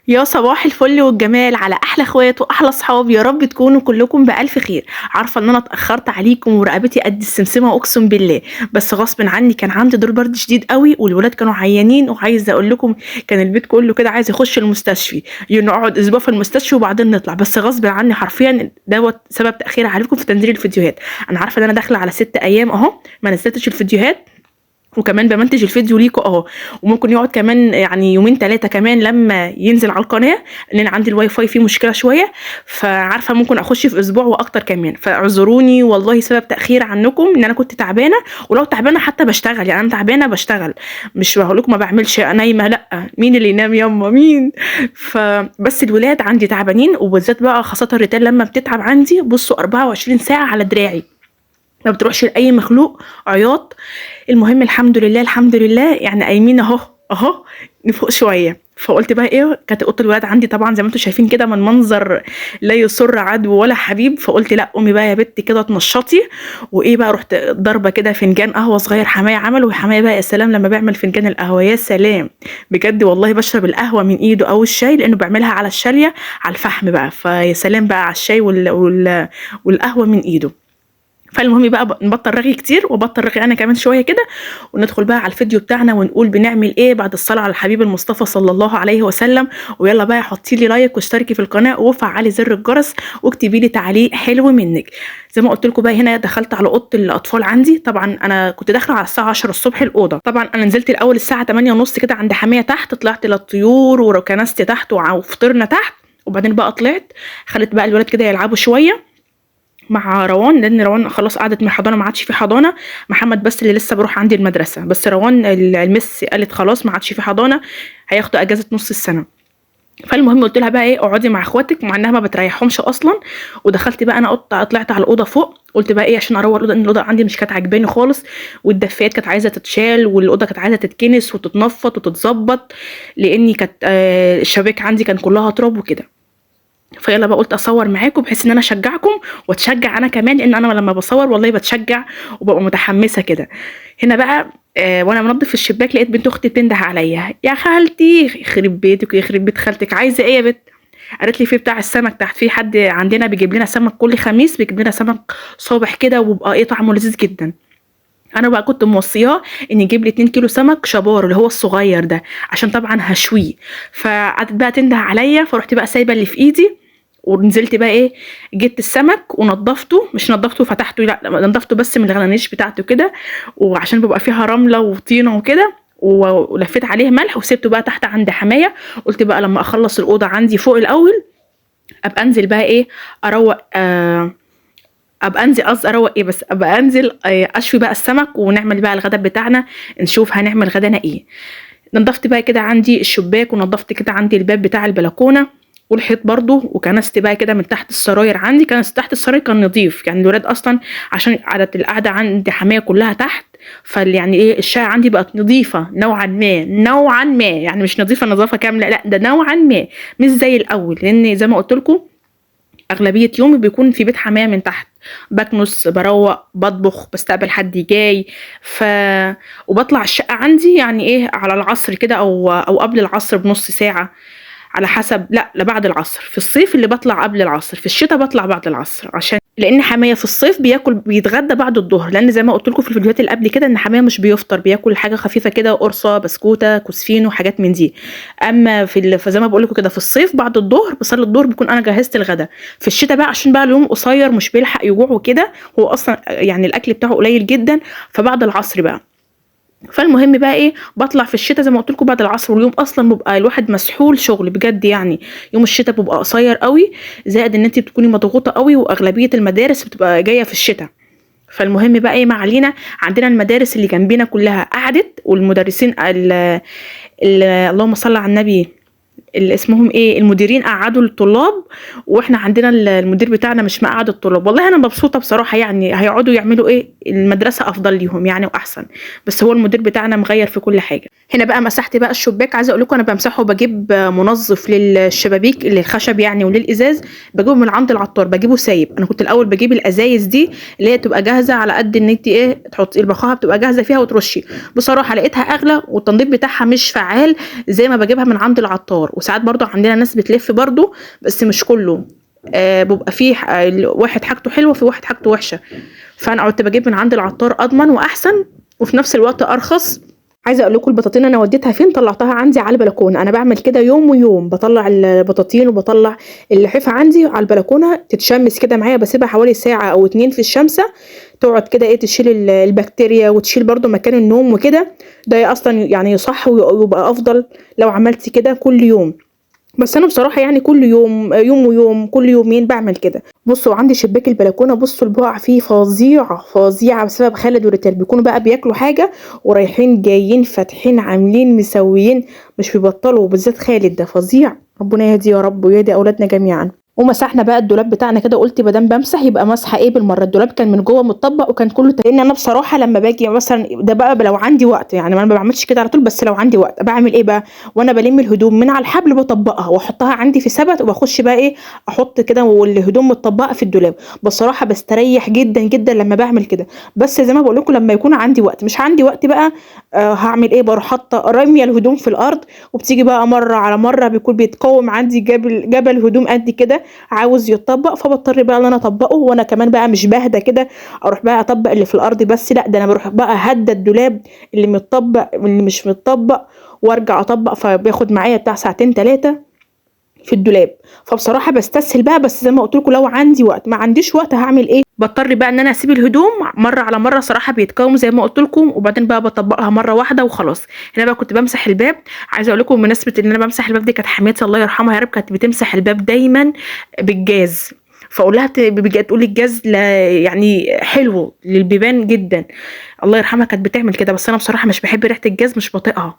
يا صباح الفل والجمال على احلى اخوات واحلى اصحاب، يا رب تكونوا كلكم بالف خير. عارفه ان انا اتاخرت عليكم ورقبتي قد السمسمه اقسم بالله، بس غصب عني كان عندي دور برد شديد قوي والولاد كانوا عيانين، وعايزه اقول لكم كان البيت كله كده عايز يخش المستشفى، نقعد اسبوع في المستشفى وبعدين نطلع، بس غصب عني حرفيا دوت سبب تاخير عليكم في تنزيل الفيديوهات. انا عارفه ان انا داخله على 6 ايام اهو ما نزلتش الفيديوهات، وكمان بمنتج الفيديو ليكوا اهو، وممكن يقعد كمان يعني يومين 3 كمان لما ينزل على القناه، لان انا عندي الواي فاي فيه مشكله شويه، فعارفه ممكن اخش في اسبوع واكتر كمان، فاعذروني والله سبب تاخير عنكم ان انا كنت تعبانه. ولو تعبانه حتى بشتغل، يعني انا تعبانه بشتغل، مش بقول لكم ما بعملش نايمه، لا مين اللي ينام ياما مين. فبس الولاد عندي تعبانين، وبالذات بقى خاصه الريتال لما بتتعب عندي بصوا 24 ساعه على دراعي، ما بتروحش لاي مخلوق، عياط. المهم الحمد لله الحمد لله يعني قايمين اهو اهو نفوق شويه. فقلت بقى ايه، كانت اوضه الولاد عندي طبعا زي ما انتم شايفين كده من منظر لا يسر عدو ولا حبيب، فقلت لا قومي بقى يا بنتي كده اتنشطي. وايه بقى، رحت ضربه كده فنجان قهوه صغير حمايه عمله، وحمايه بقى يا سلام لما بيعمل فنجان القهوه يا سلام، بجد والله بشرب القهوه من ايده او الشاي، لانه بيعملها على الشاليه على الفحم بقى، فيا سلام بقى على الشاي والقهوه من ايده. فالمهم بقى نبطل رغي كتير، وبطل رغي انا كمان شويه كده، وندخل بقى على الفيديو بتاعنا ونقول بنعمل ايه بعد الصلاه على الحبيب المصطفى صلى الله عليه وسلم. ويلا بقى حطي لي لايك واشتركي في القناه وفعلي زر الجرس واكتبي لي تعليق حلو منك. زي ما قلت لكم بقى هنا دخلت على اوضه الاطفال عندي، طبعا انا كنت داخله على الساعه 10 الصبح الاوضه، طبعا انا نزلت الاول الساعه 8 ونص كده عند حمايه تحت، طلعت للطيور وكنست تحت وفطرنا تحت، وبعدين بقى طلعت خلت بقى الولاد كده يلعبوا شويه مع روان، لان روان خلاص قعدت من الحضانه ما عادش في حضانه، محمد بس اللي لسه بروح عندي المدرسه، بس روان المس قالت خلاص ما عادش في حضانه، هياخدوا اجازه نص السنه. فالمهم قلت لها بقى ايه اقعدي مع اخواتك، مع انها ما بتريحهمش اصلا. ودخلت بقى انا طلعت على الاوضه فوق، قلت بقى ايه عشان اروق الاوضه، ان الاوضه عندي مش كانت عجباني خالص، والدفايات كانت عايزه تتشال، والاوضه كانت عايزه تتكنس وتتنفض وتتظبط، لاني كانت الشباك عندي كان كلها تراب وكده. فيلا بقى قلت اصور معاكم بحيث ان انا اشجعكم واتشجع انا كمان، لان انا لما بصور والله بتشجع وببقى متحمسه كده. هنا بقى وانا منظف الشباك لقيت بنت اختي بتنده عليا، يا خالتي يخرب بيتك ويخرب بيت خالتك، عايزه ايه يا بنت؟ قالت لي في بتاع السمك تحت، في حد عندنا بيجيب لنا سمك كل خميس، بيجيب لنا سمك صابح كده وبيبقى ايه طعمه لذيذ جدا. انا بقى كنت موصياه ان يجيب لي 2 كيلو سمك شبار اللي هو الصغير ده، عشان طبعا هشويه. فقعدت بقى تنده عليا، فرحت بقى سايبه اللي في ايدي ونزلت بقى ايه، جبت السمك ونضفته، مش نضفته وفتحته لا، نضفته بس من الغنانيش بتاعته كده، وعشان بيبقى فيها رمله وطينه وكده، ولفيت عليه ملح وسبته بقى تحت عند حمايه. قلت بقى لما اخلص الاوضه عندي فوق الاول ابقى انزل بقى ايه اروق ابقى انزل قصدي اروق ايه، بس ابقى انزل اشوي بقى السمك ونعمل بقى الغدا بتاعنا، نشوف هنعمل غدانا ايه. نضفت بقى كده عندي الشباك، ونضفت كده عندي الباب بتاع البلكونه والحيط برضو، وكنست بقى كده من تحت السراير عندي، كان تحت السراير كان نظيف، يعني الولاد اصلا عشان القعده عندي حمايه كلها تحت، يعني ايه الشقه عندي بقت نظيفه نوعا ما يعني مش نظيفه نظافه كامله، لا ده نوعا ما مش زي الاول، لان زي ما قلت لكم اغلبيه يومي بيكون في بيت حمايه من تحت، بكنس بروق بطبخ بستقبل حد جاي، وبطلع الشقه عندي يعني ايه على العصر كده او قبل العصر بنص ساعه على حسب، لا بعد العصر، في الصيف اللي بطلع قبل العصر، في الشتاء بطلع بعد العصر، عشان لان حمايه في الصيف بيتغدى بعد الظهر، لان زي ما قلت لكم في الفيديوهات اللي قبل كده ان حمايه مش بيفطر، بياكل حاجه خفيفه كده، قرصه بسكوته كوسفين وحاجات من دي. اما فزي ما بقول لكم كده في الصيف بعد الظهر بصلي الظهر بكون انا جهزت الغدا. في الشتاء بقى عشان بقى اليوم قصير مش بيلحق يجوع وكده، هو اصلا يعني الاكل بتاعه قليل جدا، فبعد العصر بقى. فالمهم بقى ايه بطلع في الشتاء زي ما قلت لكم بعد العصر، واليوم اصلا بيبقى الواحد مسحول شغل بجد، يعني يوم الشتاء بيبقى قصير قوي، زائد ان انت بتكوني مضغوطه قوي، واغلبيه المدارس بتبقى جايه في الشتاء. فالمهم بقى ايه ما علينا، عندنا المدارس اللي جنبنا كلها قعدت، والمدرسين اللهم صل على النبي اللي اسمهم ايه المديرين قعدوا الطلاب، واحنا عندنا المدير بتاعنا مش مقعد الطلاب. والله انا مبسوطه بصراحه، يعني هيقعدوا يعملوا ايه المدرسه افضل ليهم يعني واحسن، بس هو المدير بتاعنا مغير في كل حاجه. هنا بقى مسحت بقى الشباك، عايزه اقول لكم انا بمسحه وبجيب منظف للشبابيك للخشب يعني وللازاز، بجيبه من عند العطار بجيبه سايب. انا كنت الاول بجيب الازايز دي اللي هي تبقى جاهزه على قد ان انت ايه تحطي البخاخه بتبقى جاهزه فيها وترشي، بصراحه لقيتها اغلى والتنظيف بتاعها مش فعال زي ما بجيبها من عند العطار، وساعات برضو عندنا ناس بتلف برضو بس مش كله. بيبقى فيه واحد حاجته حلوه في واحد حاجته وحشه. فانا قلت بجيب من عند العطار اضمن واحسن وفي نفس الوقت ارخص. عايزه اقول لكم البطاطين انا وديتها فين، طلعتها عندي على البلكونه. انا بعمل كده يوم ويوم، بطلع البطاطين وبطلع اللحافه عندي على البلكونه تتشمس كده معايا، بسيبها حوالي ساعه او 2 في الشمسه تقعد كده تشيل البكتيريا وتشيل برضو مكان النوم وكده. ده اصلا يعني صح ويبقى افضل لو عملتي كده كل يوم. بس انا بصراحه يعني كل يوم يوم ويوم كل يومين بعمل كده. بصوا عندي شباك البلكونه، بصوا البقع فيه فظيعه فظيعه بسبب خالد وريتال. بيكونوا بقى بياكلوا حاجه ورايحين جايين فاتحين عاملين مسويين، مش بيبطلوا، بالذات خالد ده فظيع. ربنا يهديه يا رب ويهدي اولادنا جميعا. ومسحنا بقى الدولاب بتاعنا كده، قلت مادام بمسح يبقى مسحه بالمره. الدولاب كان من جوه متطبق وكان كله لان انا بصراحه لما باجي مثلا ده بقى لو عندي وقت، يعني انا ما بعملش كده على طول، بس لو عندي وقت بعمل بقى وانا بلم الهدوم من على الحبل بطبقها واحطها عندي في سبت وبخش بقى احط كده والهدوم متطبقه في الدولاب. بصراحه بستريح جدا جدا لما بعمل كده. بس زي ما بقول لكم لما يكون عندي وقت، مش عندي وقت بقى هعمل بروح حاطه راميه الهدوم في الارض، وبتيجي بقى مره على مره بيكون بيتقوم عندي جبل هدوم قد كده عاوز يتطبق، فبضطر بقى ان انا اطبقه. وانا كمان بقى مش باهدى كده اروح بقى اطبق اللي في الارض بس، لا ده انا بروح بقى هدى الدولاب اللي متطبق واللي مش متطبق وارجع اطبق، فبياخد معايا بتاع ساعتين 3 في الدولاب. فبصراحه بستسهل بقى، بس زي ما قلت لكم لو عندي وقت، ما عنديش وقت هعمل بضطر بقى ان انا اسيب الهدوم مره على مره صراحه بيتقاوم زي ما قلت لكم، وبعدين بقى بطبقها مره واحده وخلاص. هنا بقى كنت بمسح الباب. عايزه اقول لكم بمناسبه ان انا بمسح الباب دي، كانت حماتي الله يرحمها يا رب كانت بتمسح الباب دايما بالجاز. فاقول لها تقول لي الجاز يعني حلو للبيبان جدا. الله يرحمها كانت بتعمل كده، بس انا بصراحه مش بحب ريحه الجاز، مش بطيقها.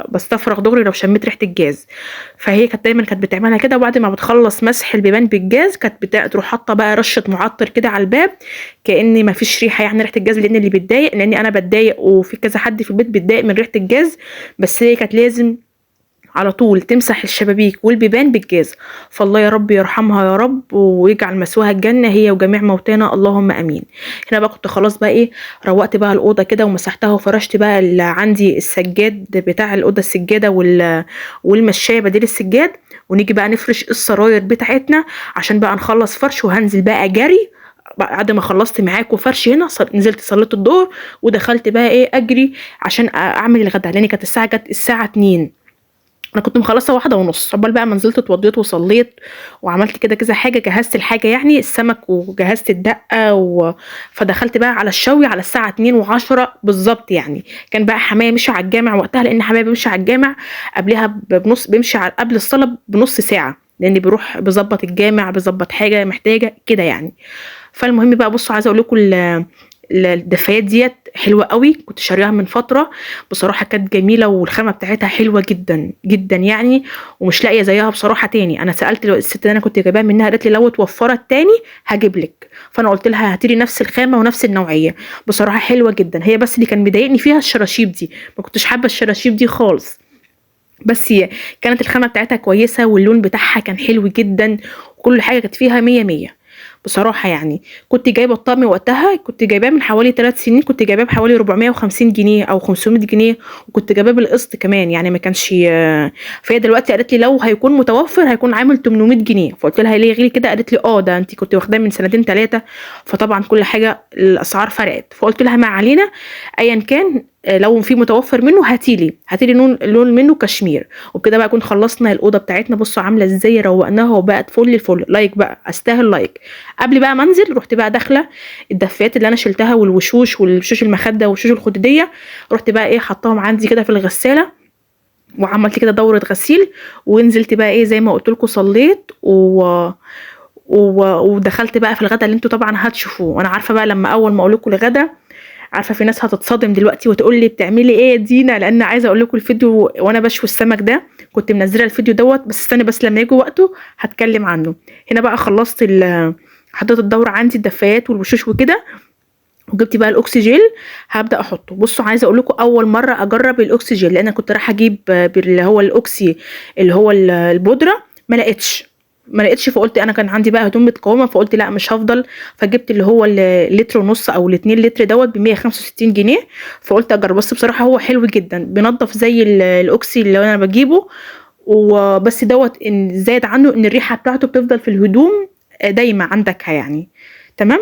بستفرغ دغري لو شميت ريحه الجاز. فهي كانت دايما بتعملها كده، وبعد ما بتخلص مسح البيبان بالجاز كانت تروح حاطه بقى رشه معطر كده على الباب، كأن ما فيش ريحه يعني ريحه الجاز، لان اللي بتضايق، لاني انا بتضايق وفي كذا حد في البيت بيتضايق من ريحه الجاز. بس هي كانت لازم على طول تمسح الشبابيك والبيبان بالجاز. فالله يا رب يرحمها يا رب ويجعل مثواها الجنه هي وجميع موتانا اللهم امين. هنا بقى كنت خلاص بقى روقت بقى الاوضه كده ومسحتها وفرشت بقى اللي عندي السجاد بتاع الاوضه، السجاده والمشايه بديل السجاد. ونيجي بقى نفرش السراير بتاعتنا عشان بقى نخلص فرش، وهنزل بقى جري بعد ما خلصت معاكم فرش. هنا نزلت صليت الظهر ودخلت بقى اجري عشان اعمل الغدا، لان كانت الساعه جت الساعه 2. انا كنت مخلصه 1:30. عقبال بقى ما نزلت اتوضيت وصليت وعملت كده كذا حاجه، جهزت الحاجه يعني السمك وجهزت الدقه فدخلت بقى على الشوي على الساعه 2:10 بالظبط. يعني كان بقى حماية مشي على الجامع وقتها، لان حماية بيمشي على الجامع قبلها بيمشي قبل الصلاه بنص ساعه، لان بيروح بيظبط الجامع بيظبط حاجه محتاجه كده يعني. فالمهم بقى بصوا عايزه اقول لكم الدفايات ديت حلوه قوي، كنت شاريها من فتره بصراحه، كانت جميله والخامه بتاعتها حلوه جدا جدا يعني، ومش لاقيه زيها بصراحه تاني. انا سالت الست اللي انا كنت جايباها منها، قالت لي لو اتوفرت تاني هجيب لك. فانا قلت لها هاتي لي نفس الخامه ونفس النوعيه. بصراحه حلوه جدا هي، بس اللي كان مضايقني فيها الشراشيب دي، ما كنتش حابه الشراشيب دي خالص. بس هي كانت الخامه بتاعتها كويسه واللون بتاعها كان حلو جدا، وكل حاجه كانت فيها 100 100 بصراحه يعني. كنت جايبه الطقم وقتها، كنت جايباه من حوالي 3 سنين، كنت جايباه بحوالي 450 جنيه او 500 جنيه، وكنت جايباه بالقسط كمان يعني ما كانش. فهي دلوقتي قالت لي لو هيكون متوفر هيكون عامل 800 جنيه. فقلت لها ليه غلي كده؟ قالت لي ده انت كنت واخداه من 2 3. فطبعا كل حاجه الاسعار فرقت. فقلت لها ما علينا، ايا كان لو في متوفر منه هاتيلي لون منه كشمير. وبكده بقى كنا خلصنا الاوضه بتاعتنا. بصوا عامله ازاي روقناها وبقت فل الفل. لايك بقى استاهل لايك. قبل بقى ما انزل رحت بقى داخله الدفايات اللي انا شلتها والوشوش المخده والوشوش الخدوديه، رحت بقى حطاهم عندي كده في الغساله وعملت كده دوره غسيل، ونزلت بقى زي ما قلت لكم صليت ودخلت بقى في الغدا اللي انتوا طبعا هتشوفوه. وانا عارفه بقى لما اول ما اقول لكم الغدا، عارفه في ناس هتتصدم دلوقتي وتقول لي بتعملي ايه يا دينا، لان عايزه اقول لكم الفيديو وانا بشوي السمك ده كنت منزله الفيديو دوت، بس استني بس لما يجي وقته هتكلم عنه. هنا بقى خلصت حطيت الدوره عندي الدفايات والوشوش وكده، وجبت بقى الاكسجين هبدا احطه. بصوا عايزه اقول لكم اول مره اجرب الاكسجين، لان انا كنت رايحه اجيب اللي هو الاوكسي اللي هو البودره ما لقيتش. فقلت انا كان عندي بقى هدوم متقومه، فقلت لا مش هفضل. فجبت اللي هو اللتر ونص او ال2 لتر دوت ب 165 جنيه. فقلت اجرب، بس بصراحه هو حلو جدا بينضف زي الاوكسي اللي انا بجيبه، وبس دوت ان زاد عنه ان الريحه بتاعته بتفضل في الهدوم دايما عندك يعني. تمام.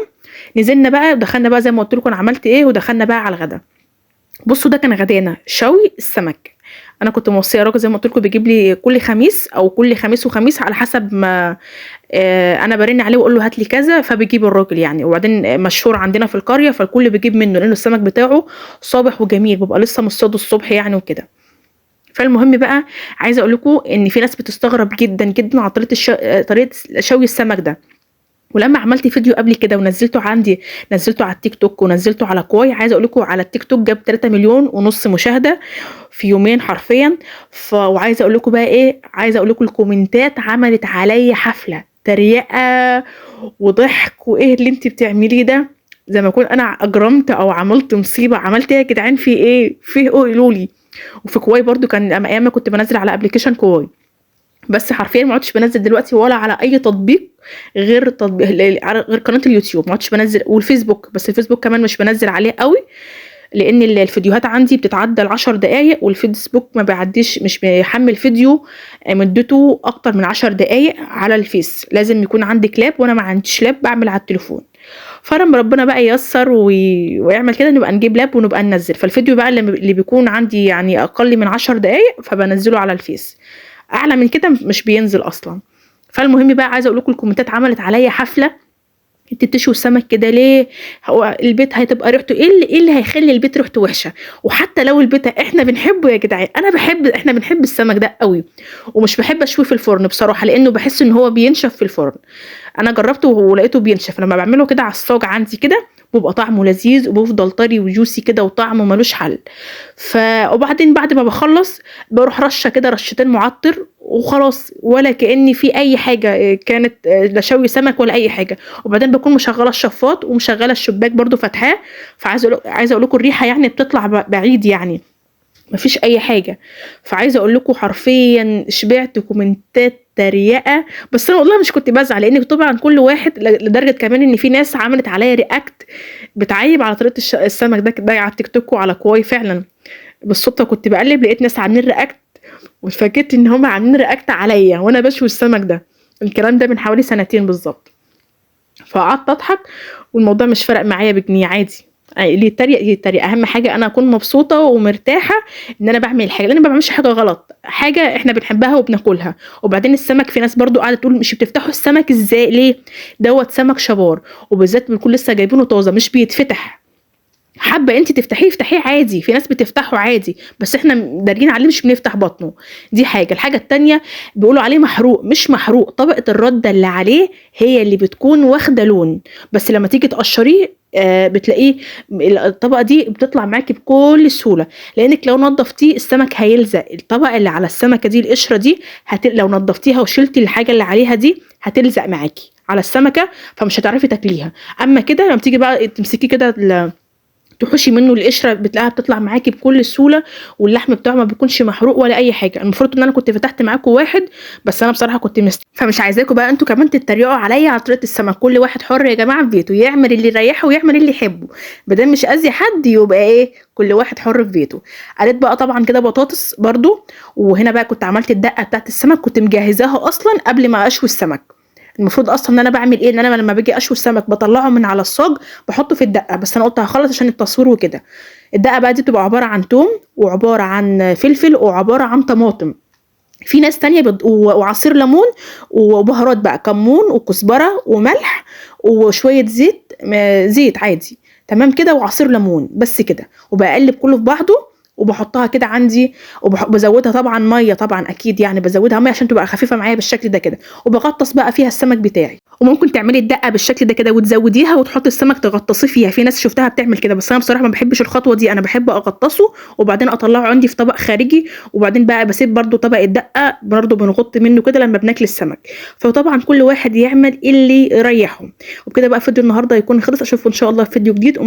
نزلنا بقى ودخلنا بقى زي ما قلت لكم انا عملت ايه، ودخلنا بقى على الغدا. بصوا ده كان غدانا شوي السمك. انا كنت موصيه راجل زي ما قلت لكم بيجيب لي كل خميس او كل خميس وخميس على حسب ما انا برن عليه واقول له هات لي كذا، فبيجيب الراجل يعني. وبعدين مشهور عندنا في القريه فالكل بيجيب منه لانه السمك بتاعه صابح وجميل، بيبقى لسه مصطاده الصبح يعني وكده. فالمهم بقى عايزه اقول لكم ان في ناس بتستغرب جدا جدا على طريقه شوي السمك ده. ولما عملت فيديو قبل كده ونزلته عندي، نزلته على التيك توك ونزلته على كواي، عايزه اقول لكم على التيك توك جاب 3 مليون ونص مشاهده في يومين حرفيا. وعايزه اقول لكم بقى ايه، عايزه اقول لكم الكومنتات عملت عليا حفله تريقه وضحك، وايه اللي انت بتعمليه ده، زي ما اكون انا اجرمت او عملت مصيبه. عملت ايه يا جدعان؟ في ايه؟ في ايه؟ قولوا لي. وفي كواي برضو كان ايام ما كنت بنزل على ابلكيشن كواي، بس حرفيا ما عدتش بنزل دلوقتي ولا على اي تطبيق غير تطبيق غير قناه اليوتيوب. ما عدتش بنزل، والفيسبوك بس الفيسبوك كمان مش بنزل عليه قوي لان الفيديوهات عندي بتتعدى ال10 دقايق، والفيسبوك ما بيعديش، مش بيحمل فيديو مدته اكتر من 10 دقايق على الفيس، لازم يكون عندي لاب وانا ما عنديش لاب، بعمل على التليفون. فلما ربنا بقى ييسر ويعمل كده نبقى نجيب لاب ونبقى ننزل. فالفيديو بقى اللي بيكون عندي يعني اقل من 10 دقايق فبنزله على الفيس، اعلى من كده مش بينزل اصلا. فالمهم بقى عايزه اقول لكم الكومنتات عملت عليا حفله. انت بتشوي السمك كده ليه؟ هو البيت هتبقى ريحته ايه اللي هيخلي البيت ريحته وحشه؟ وحتى لو البيت احنا بنحبه يا جدعان، احنا بنحب السمك ده قوي، ومش بحب اشويه في الفرن بصراحه لانه بحس ان هو بينشف في الفرن. انا جربته ولقيته بينشف، لما بعمله كده على الصاج عندي كده بيبقى طعمه لذيذ وبيفضل طري وجوسي كده وطعمه ملوش حل. وبعدين بعد ما بخلص بروح رشه كده رشتين معطر وخلاص، ولا كأني في اي حاجه كانت لا شوي سمك ولا اي حاجه. وبعدين بكون مشغله الشفاط ومشغله الشباك برضو فاتحاه، عايزه اقول لكم الريحه يعني بتطلع بعيد يعني مفيش اي حاجه. فعايزه اقول لكم حرفيا شبعت كومنتات تريقه، بس انا والله مش كنت بزعل لان طبعا كل واحد، لدرجه كمان ان في ناس عملت عليا رياكت بتعيب على طريقه السمك ده على التيك توك وعلى كواي فعلا. بالصدفه كنت بقلب لقيت ناس عاملين رياكت، واتفاجئت ان هم عاملين رياكت عليا وانا بشوي السمك ده. الكلام ده من حوالي سنتين بالظبط. فقعدت اضحك والموضوع مش فارق معايا بجنيه عادي، اللي يتريق اهم حاجه انا اكون مبسوطه ومرتاحه ان انا بعمل حاجه، لان انا ما بعملش حاجه غلط، حاجه احنا بنحبها وبناكلها. وبعدين السمك في ناس برضو قاعده تقول مش بتفتحوا السمك ازاي؟ ليه؟ دوت سمك شبار وبالذات بيكون لسه جايبينه طازه مش بيتفتح. حابه انت تفتحيه افتحيه عادي، في ناس بتفتحه عادي بس احنا دارين عليه مش بنفتح بطنه. دي حاجه. الحاجه التانية بيقولوا عليه محروق، مش محروق، طبقه الرده اللي عليه هي اللي بتكون واخده لون، بس لما تيجي تقشريه بتلاقيه الطبقه دي بتطلع معاكي بكل سهوله، لانك لو نضفتيه السمك هيلزق. الطبقه اللي على السمكه دي القشره دي لو نضفتيها وشلتي الحاجه اللي عليها دي هتلزق معاكي على السمكه فمش هتعرفي تاكليها. اما كده لما تيجي بقى تمسكي كده تحوشي منه القشره بتلاقيها بتطلع معاكي بكل سهوله، واللحم بتاعه ما بيكونش محروق ولا اي حاجه. المفروض ان انا كنت فتحت معاكم واحد بس انا بصراحه كنت فمش عايزاكم بقى انتوا كمان تتريقوا عليا على طريقه السمك. كل واحد حر يا جماعه في بيته، يعمل اللي يريحه ويعمل اللي يحبه، بدل مش اذي حد يبقى ايه كل واحد حر في بيته. قالت بقى طبعا كده بطاطس برضو، وهنا بقى كنت عملت الدقه بتاعت السمك كنت مجهزاها اصلا قبل ما اشوي السمك. المفروض اصلا ان انا بعمل ايه، ان انا لما باجي اشوي السمك بطلعه من على الصاج بحطه في الدقه، بس انا قلت هخلص عشان التصوير وكده. الدقه بقى دي بتبقى عباره عن توم وعباره عن فلفل وعباره عن طماطم. في ناس تانية وعصير ليمون وبهارات بقى كمون وكزبره وملح وشويه زيت عادي تمام كده وعصير ليمون بس كده، وبقلب كله في بعضه وبحطها كده عندي، وبزودها طبعا ميه، طبعا اكيد يعني بزودها ميه عشان تبقى خفيفه معايا بالشكل ده كده، وبغطس بقى فيها السمك بتاعي. وممكن تعملي الدقه بالشكل ده كده وتزوديها وتحطي السمك تغطسيه فيها، في ناس شفتها بتعمل كده بس انا بصراحه ما بحبش الخطوه دي، انا بحب اغطسه وبعدين اطلعه عندي في طبق خارجي، وبعدين بقى بسيب برده طبق الدقه برده بنغط منه كده لما بناكل السمك. فطبعا كل واحد يعمل اللي يريحه. وبكده بقى فيديو النهارده يكون خلص، اشوفكم ان شاء الله في فيديو جديد.